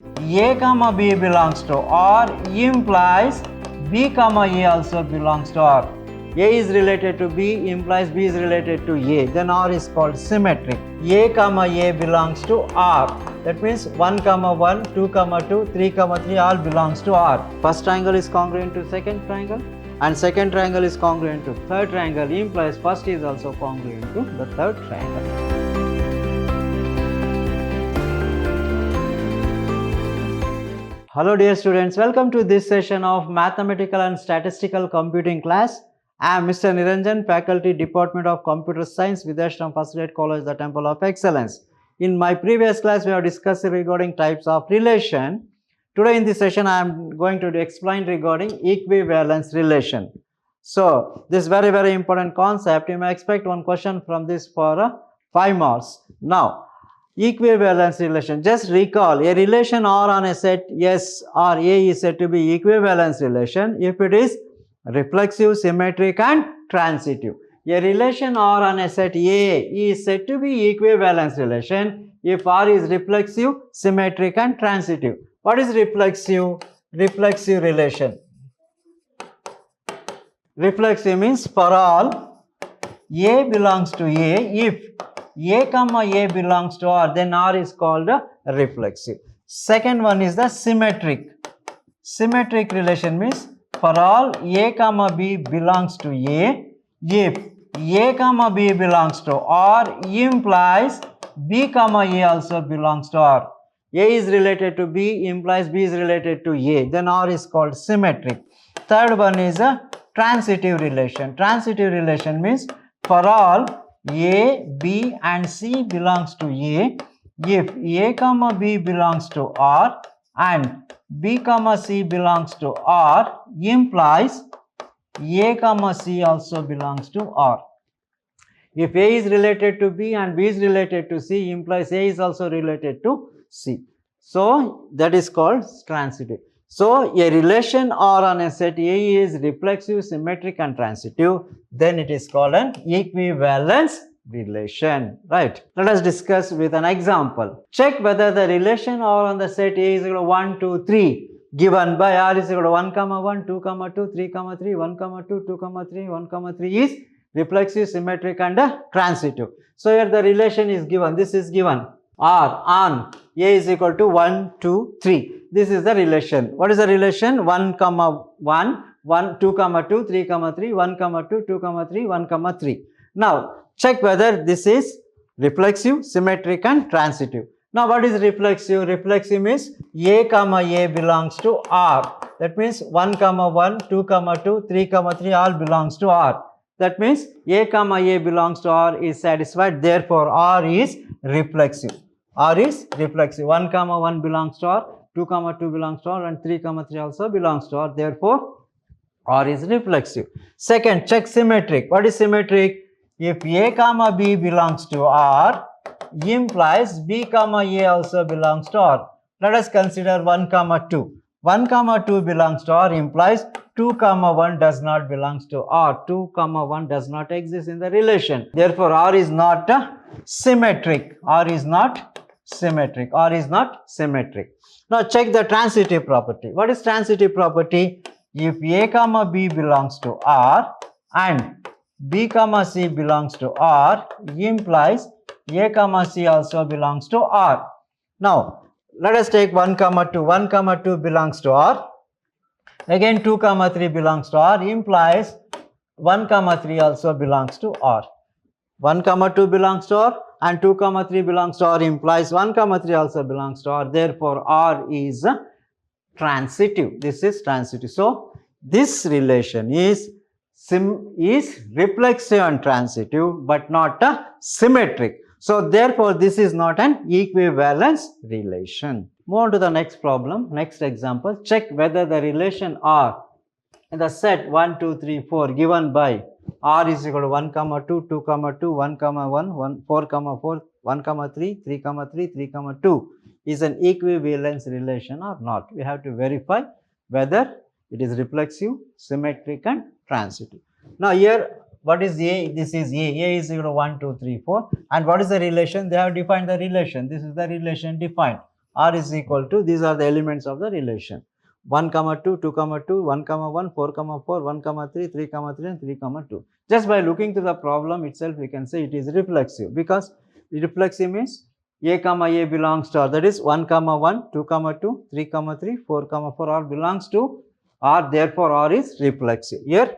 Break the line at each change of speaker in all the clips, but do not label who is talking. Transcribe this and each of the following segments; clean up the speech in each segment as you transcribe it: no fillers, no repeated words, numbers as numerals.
A comma B belongs to R implies B comma A also belongs to R. A is related to B implies B is related to A. Then R is called symmetric. A comma A belongs to R. That means 1 comma 1, 2 comma 2, 3 comma 3 all belongs to R. First triangle is congruent to second triangle and second triangle is congruent to third triangle implies first is also congruent to the third triangle. Hello dear students, welcome to this session of Mathematical and Statistical Computing class. I am Mr. Niranjan, Faculty Department of Computer Science, Vidhyaashram First Grade College, the Temple of Excellence. In my previous class, we have discussed regarding types of relation. Today in this session, I am going to explain regarding equivalence relation. So, this very important concept, you may expect one question from this for 5 marks. Now, equivalence relation. Just recall, a relation R on a set S or A is said to be equivalence relation if it is reflexive, symmetric and transitive. A relation R on a set A is said to be equivalence relation if R is reflexive, symmetric and transitive. What is reflexive? Reflexive relation. Reflexive means for all A belongs to A, if A comma A belongs to R, then R is called reflexive. Second one is the symmetric. Symmetric relation means for all A comma B belongs to A, if A comma B belongs to R implies B comma A also belongs to R. A is related to B implies B is related to A, then R is called symmetric. Third one is a transitive relation. Transitive relation means for all A, B and C belongs to A, if A comma B belongs to R and B comma C belongs to R implies A comma C also belongs to R. If A is related to B and B is related to C implies A is also related to C. So, that is called transitive. So, a relation R on a set A is reflexive, symmetric and transitive, then it is called an equivalence relation, right? Let us discuss with an example. Check whether the relation R on the set A is equal to 1, 2, 3 given by R is equal to 1, 1, 2, 2, 3, 3, 1, 2, 2, 3, 1, 3 is reflexive, symmetric and transitive. So, here the relation is given, this is given. R on A is equal to 1, 2, 3. This is the relation. What is the relation? 1, 1, 1, 2, 2, 3, 3, 1, 2, 2, 3, 1, 3. Now, check whether this is reflexive, symmetric and transitive. Now, what is reflexive? Reflexive means A comma A belongs to R. That means 1, 1, 2, 2, 3, 3 all belongs to R. That means A comma A belongs to R is satisfied. Therefore, R is reflexive. R is reflexive. 1, 1 belongs to R, 2, 2 belongs to R and 3, 3 also belongs to R. Therefore, R is reflexive. Second, check symmetric. What is symmetric? If A comma B belongs to R implies B comma A also belongs to R. Let us consider 1, 2. 1, 2 belongs to R implies 2, 1 does not belongs to R. 2, 1 does not exist in the relation. Therefore, R is not symmetric. R is not symmetric. R is not symmetric. Now, check the transitive property. What is transitive property? If A comma B belongs to R and B comma C belongs to R implies A comma C also belongs to R. Now, let us take 1, 2. 1, 2 belongs to R. Again 2, 3 belongs to R implies 1, 3 also belongs to R. 1, 2 belongs to R and 2, 3 belongs to R implies 1, 3 also belongs to R. Therefore, R is transitive. This is transitive. So, this relation is reflexive and transitive but not symmetric. So, therefore, this is not an equivalence relation. Move on to the next problem, next example. Check whether the relation R in the set 1, 2, 3, 4 given by R is equal to 1, 2, 2, 2, 1, 1, 4, 4, 1, 3, 3, 3, 3, 2 is an equivalence relation or not. We have to verify whether it is reflexive, symmetric and transitive. Now, here what is A? This is A. A is equal to 1, 2, 3, 4. And what is the relation? They have defined the relation. This is the relation defined. R is equal to, these are the elements of the relation. 1, 2, 2, 2, 1, 1, 4, 4, 1, 3, 3, 3 and 3, 2. Just by looking to the problem itself, we can say it is reflexive, because reflexive means A, A belongs to R. That is 1, 1, 2, 2, 3, 3, 4, 4 all belongs to R. Therefore, R is reflexive. Here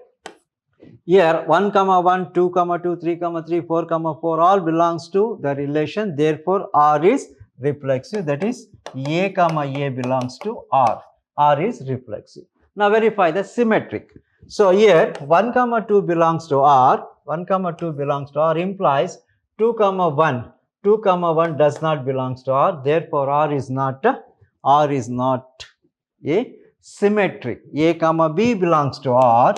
1, 1, 2, 2, 3, 3, 4, 4 all belongs to the relation. Therefore, R is reflexive. That is A, A belongs to R. R is reflexive. Now verify the symmetric. So here 1, 2 belongs to R. 1, 2 belongs to R implies 2, 1. 2, 1 does not belongs to R. Therefore, R is not a symmetric. A, B belongs to R.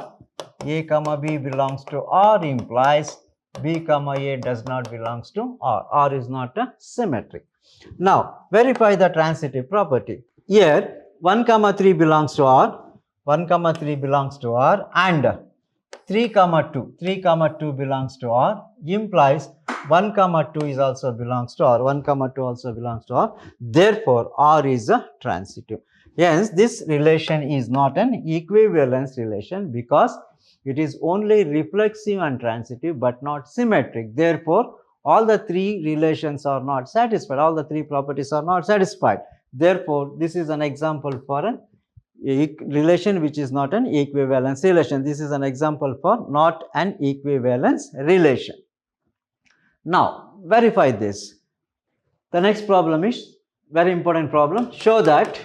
A, B belongs to R implies B, A does not belongs to R. R is not a symmetric. Now, verify the transitive property. Here, 1, 3 belongs to R. 1, 3 belongs to R and 3, 2 belongs to R implies 1, 2 is also belongs to R. 1, 2 also belongs to R. Therefore, R is a transitive. Hence, this relation is not an equivalence relation because it is only reflexive and transitive but not symmetric. Therefore, all the three relations are not satisfied. All the three properties are not satisfied. Therefore, this is an example for an relation which is not an equivalence relation. This is an example for not an equivalence relation. Now, verify this. The next problem is very important problem. Show that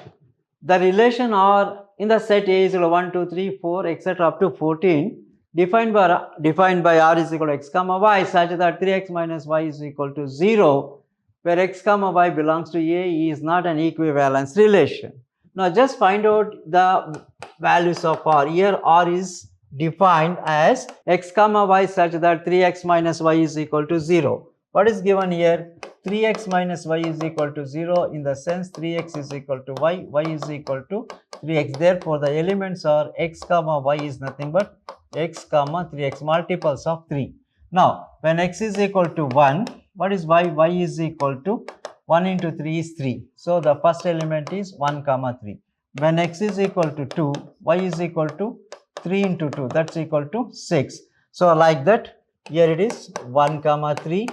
the relation R in the set A is equal to 1, 2, 3, 4, etc. up to 14 defined by R is equal to x comma y such that 3x minus y is equal to 0, where x comma y belongs to A is not an equivalence relation. Now, just find out the values of R. Here, R is defined as x comma y such that 3x minus y is equal to 0. What is given here? 3x minus y is equal to 0 in the sense 3x is equal to y, y is equal to 3x. Therefore, the elements are x comma y is nothing but x comma 3x, multiples of 3. Now, when x is equal to 1, what is y? Y is equal to 1 into 3 is 3. So, the first element is 1 comma 3. When x is equal to 2, y is equal to 3 into 2, that is equal to 6. So, like that, here it is 1 comma 3,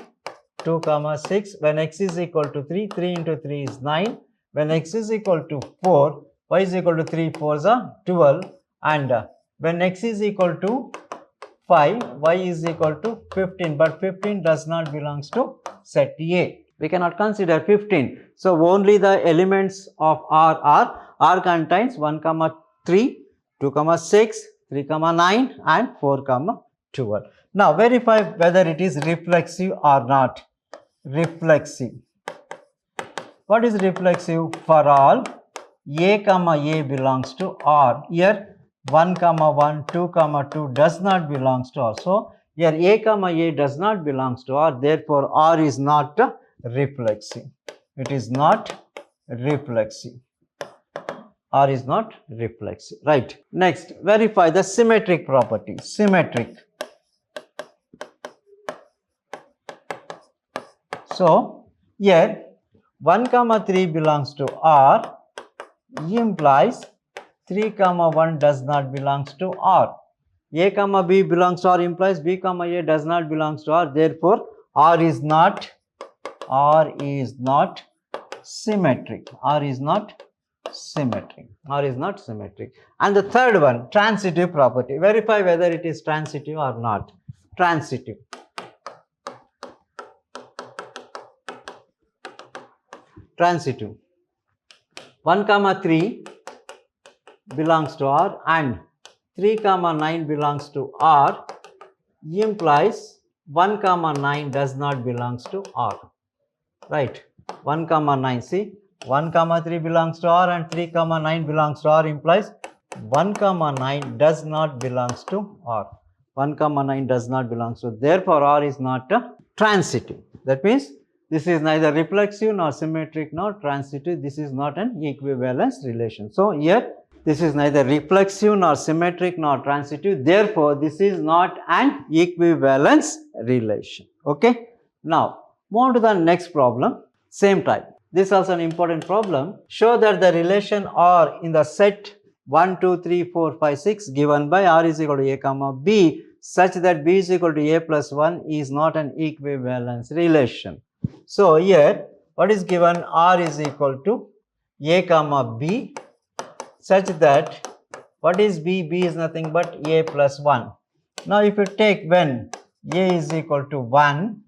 2 comma 6. When x is equal to 3, 3 into 3 is 9. When x is equal to 4, y is equal to 3, 4s are 12. And when x is equal to 5, y is equal to 15. But 15 does not belongs to set A. We cannot consider 15. So, only the elements of R are, R contains 1 comma 3, 2 comma 6, 3 comma 9 and 4 comma 12. Now, verify whether it is reflexive or not. Reflexive. What is reflexive? For all A comma A belongs to R. Here 1 comma 1, 2 comma 2 does not belongs to R. So, here A comma A does not belongs to R. Therefore, R is not reflexive. It is not reflexive. R is not reflexive. Right. Next, verify the symmetric property. Symmetric. So, here 1 comma 3 belongs to R implies 3 comma 1 does not belongs to R. A comma B belongs to R implies B comma A does not belongs to R. Therefore, R is not symmetric. R is not symmetric. R is not symmetric. And the third one, transitive property. Verify whether it is transitive or not. Transitive. Transitive. 1 comma 3 belongs to R and 3 comma 9 belongs to R implies 1 comma 9 does not belongs to R. Right. 1 comma 9. See, 1 comma 3 belongs to R and 3 comma 9 belongs to R implies 1 comma 9 does not belongs to R. 1 comma 9 does not belongs to. Therefore, R is not a transitive. That means this is neither reflexive nor symmetric nor transitive. This is not an equivalence relation. So, here this is neither reflexive nor symmetric nor transitive. Therefore, this is not an equivalence relation. Okay. Now, move on to the next problem. Same type. This is also an important problem. Show that the relation R in the set 1, 2, 3, 4, 5, 6 given by R is equal to A comma B such that B is equal to A plus 1 is not an equivalence relation. So here what is given? R is equal to A comma B such that what is B? B is nothing but A plus 1. Now if you take when A is equal to 1,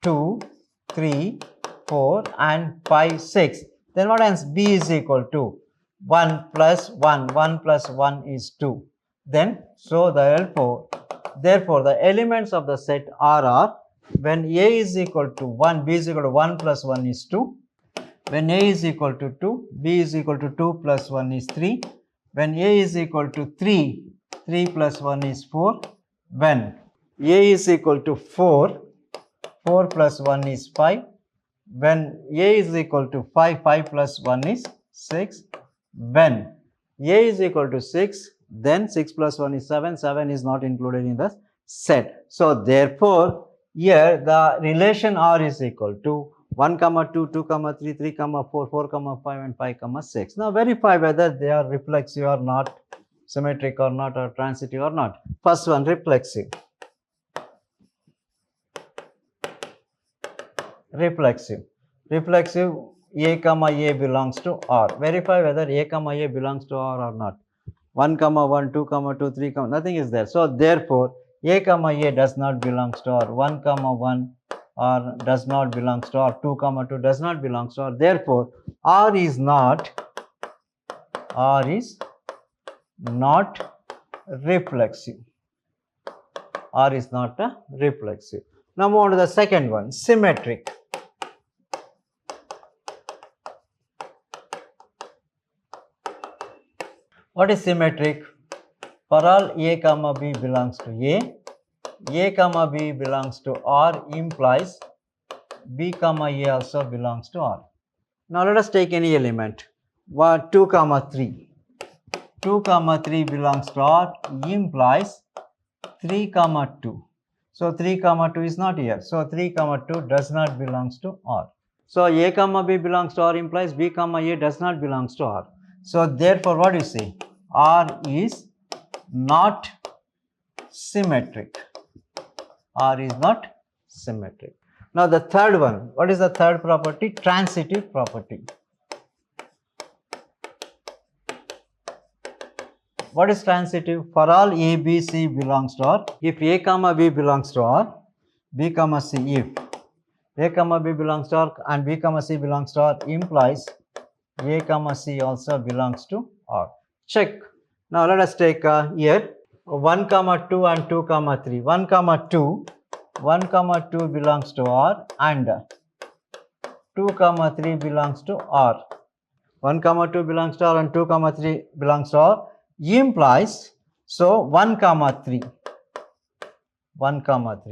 2, 3, 4 and 5, 6, then what happens? B is equal to 1 plus 1, 1 plus 1 is 2. Then, so therefore the elements of the set R are when A is equal to 1, B is equal to 1 plus 1 is 2. When A is equal to 2, B is equal to 2 plus 1 is 3. When A is equal to 3, 3 plus 1 is 4. When A is equal to 4, 4 plus 1 is 5. When A is equal to 5, 5 plus 1 is 6. When A is equal to 6, then 6 plus 1 is 7. 7 is not included in the set. So therefore, here the relation R is equal to 1, 2, 2, 3, 3, 4, 4, 5 and 5, 6. Now verify whether they are reflexive or not, symmetric or not, or transitive or not. First one, reflexive. Reflexive. Reflexive, A comma A belongs to R. Verify whether A comma A belongs to R or not. 1 comma 1, 2 comma 2, 3 comma, nothing is there. So therefore, A comma A does not belongs to R. 1 comma 1 R does not belongs to R. 2 comma 2 does not belongs to R. Therefore, R is not reflexive. R is not a reflexive. Now move on to the second one, symmetric. What is symmetric? For all A comma B belongs to A comma B belongs to R implies B comma A also belongs to R. Now let us take any element. 1, 2 comma 3. 2 comma 3 belongs to R implies 3 comma 2. So 3 comma 2 is not here. So 3 comma 2 does not belongs to R. So A comma B belongs to R implies B comma A does not belongs to R. So therefore what do you say? R is not symmetric. R is not symmetric. Now the third one, what is the third property? Transitive property. What is transitive? For all A, B, C belongs to R, if A comma B belongs to R, B comma C, if A comma B belongs to R and B comma C belongs to R implies A comma C also belongs to R. Check. Now let us take here 1 comma 2 and 2 comma 3. 1 comma 2 belongs to R and 2 comma 3 belongs to R. 1 comma 2 belongs to R and 2 comma 3 belongs to R implies, so 1 comma 3.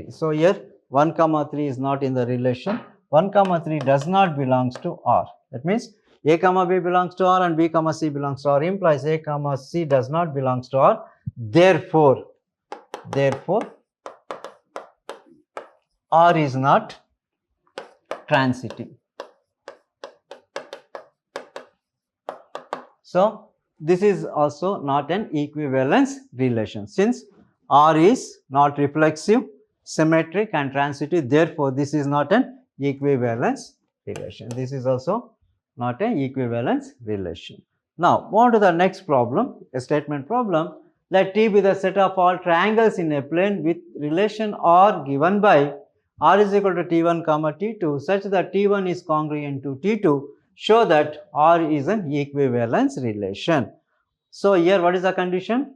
So here 1 comma 3 is not in the relation. 1 comma 3 does not belongs to R. That means A comma B belongs to R and B comma C belongs to R implies A comma C does not belongs to R. Therefore R is not transitive. So this is also not an equivalence relation. Since R is not reflexive, symmetric and transitive, therefore this is not an equivalence relation. This is also not an equivalence relation. Now move on to the next problem, a statement problem. Let T be the set of all triangles in a plane with relation R given by R is equal to T1 comma T2 such that T1 is congruent to T2. Show that R is an equivalence relation. So here what is the condition?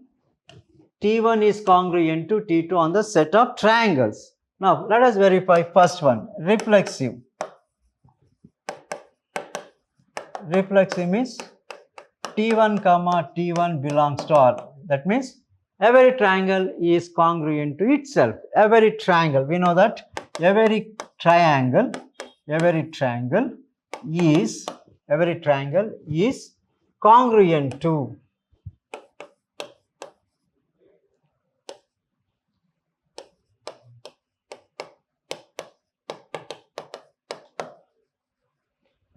T1 is congruent to T2 on the set of triangles. Now let us verify first one, reflexive. Reflexive means T1 comma T1 belongs to R. That means every triangle is congruent to itself. Every triangle, we know that every triangle is congruent to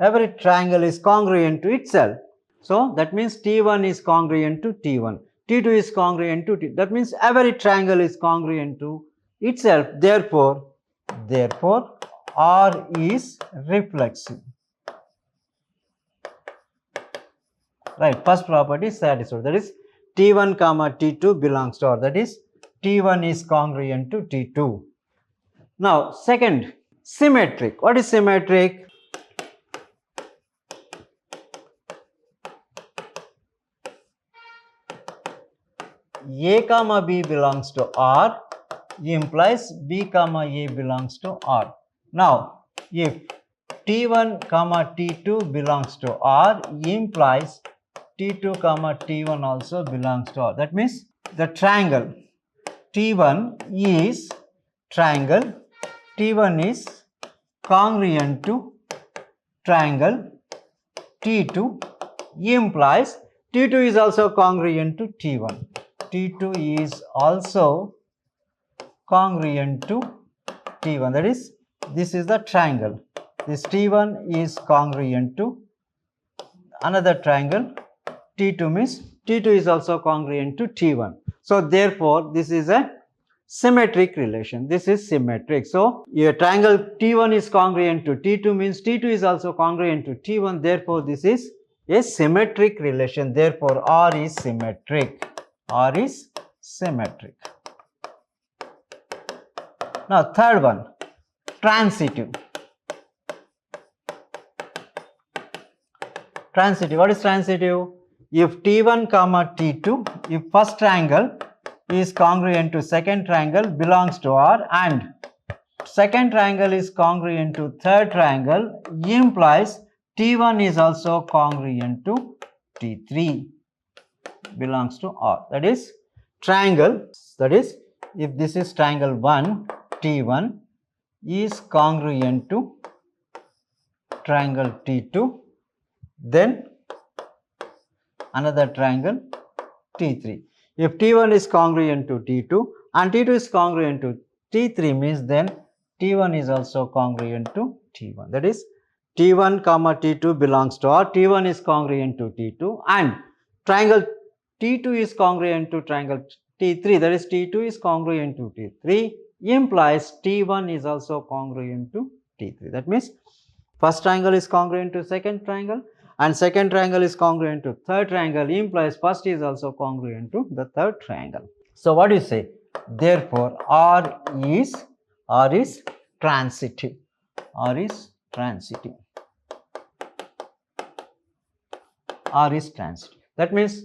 Every triangle is congruent to itself. So that means T1 is congruent to T1. T2 is congruent to T2. That means every triangle is congruent to itself. Therefore, R is reflexive. Right, first property is satisfied. That is T1 comma T2 belongs to R. That is T1 is congruent to T2. Now, second, symmetric. What is symmetric? A comma B belongs to R implies B comma A belongs to R. Now, if T1 comma T2 belongs to R implies T2 comma T1 also belongs to R. That means the triangle T1 is congruent to triangle T2 implies T2 is also congruent to T1. T2 is also congruent to T1. That is, this is the triangle. This T1 is congruent to another triangle T2, means T2 is also congruent to T1. So therefore, this is a symmetric relation. This is symmetric. So your triangle T1 is congruent to T2 means T2 is also congruent to T1. Therefore, this is a symmetric relation. Therefore, R is symmetric. R is symmetric. Now, third one, transitive. Transitive. What is transitive? If T1 comma T2, if first triangle is congruent to second triangle belongs to R and second triangle is congruent to third triangle implies T1 is also congruent to T3 belongs to R. That is triangle, that is if this is triangle 1, T1 is congruent to triangle T2, then another triangle T3. If T1 is congruent to T2 and T2 is congruent to T3 means then T1 is also congruent to T1. That is T1 comma T2 belongs to R. T1 is congruent to T2 and triangle T2 is congruent to triangle T3. That is T2 is congruent to T3 implies T1 is also congruent to T3. That means first triangle is congruent to second triangle and second triangle is congruent to third triangle implies first is also congruent to the third triangle. So what do you say? Therefore, R is transitive. R is transitive. R is transitive. That means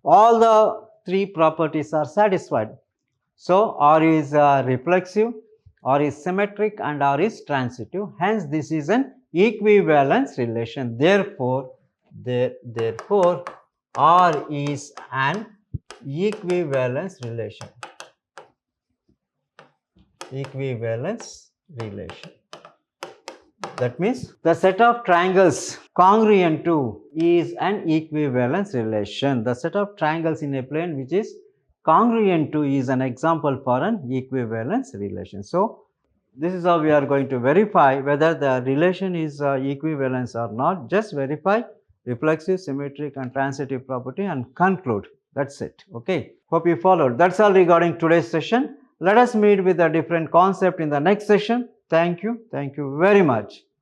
all the three properties are satisfied. So R is reflexive, R is symmetric and R is transitive. Hence, this is an equivalence relation. Therefore, R is an equivalence relation. Equivalence relation. That means the set of triangles congruent to is an equivalence relation. The set of triangles in a plane which is congruent to is an example for an equivalence relation. So this is how we are going to verify whether the relation is equivalence or not. Just verify reflexive, symmetric and transitive property and conclude. That's it. Okay. Hope you followed. That's all regarding today's session. Let us meet with a different concept in the next session. Thank you. Thank you very much.